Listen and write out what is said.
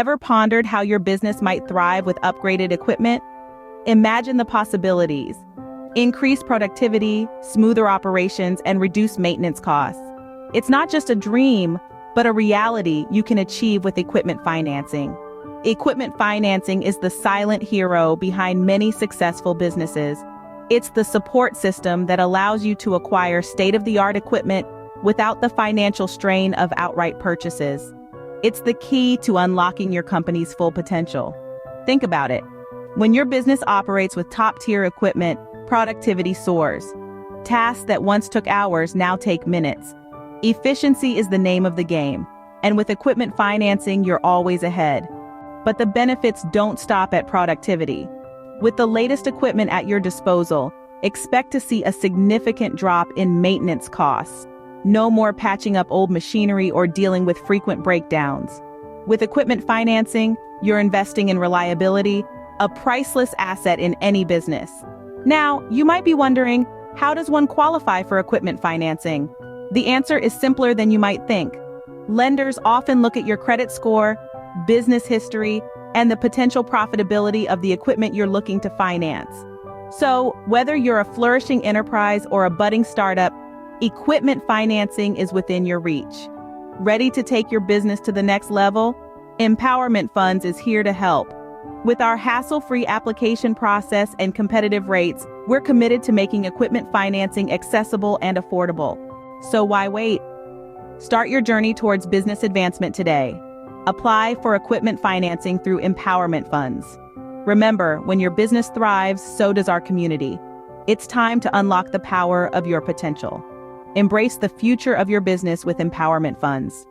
Ever pondered how your business might thrive with upgraded equipment? Imagine the possibilities. Increased productivity, smoother operations, and reduced maintenance costs. It's not just a dream, but a reality you can achieve with equipment financing. Equipment financing is the silent hero behind many successful businesses. It's the support system that allows you to acquire state-of-the-art equipment without the financial strain of outright purchases. It's the key to unlocking your company's full potential. Think about it. When your business operates with top-tier equipment, productivity soars. Tasks that once took hours now take minutes. Efficiency is the name of the game, and with equipment financing, you're always ahead. But the benefits don't stop at productivity. With the latest equipment at your disposal, expect to see a significant drop in maintenance costs. No more patching up old machinery or dealing with frequent breakdowns. With equipment financing, you're investing in reliability, a priceless asset in any business. Now, you might be wondering, how does one qualify for equipment financing? The answer is simpler than you might think. Lenders often look at your credit score, business history, and the potential profitability of the equipment you're looking to finance. So, whether you're a flourishing enterprise or a budding startup, equipment financing is within your reach. Ready to take your business to the next level? Empowerment Funds is here to help. With our hassle-free application process and competitive rates, we're committed to making equipment financing accessible and affordable. So why wait? Start your journey towards business advancement today. Apply for equipment financing through Empowerment Funds. Remember, when your business thrives, so does our community. It's time to unlock the power of your potential. Embrace the future of your business with Empowerment Funds.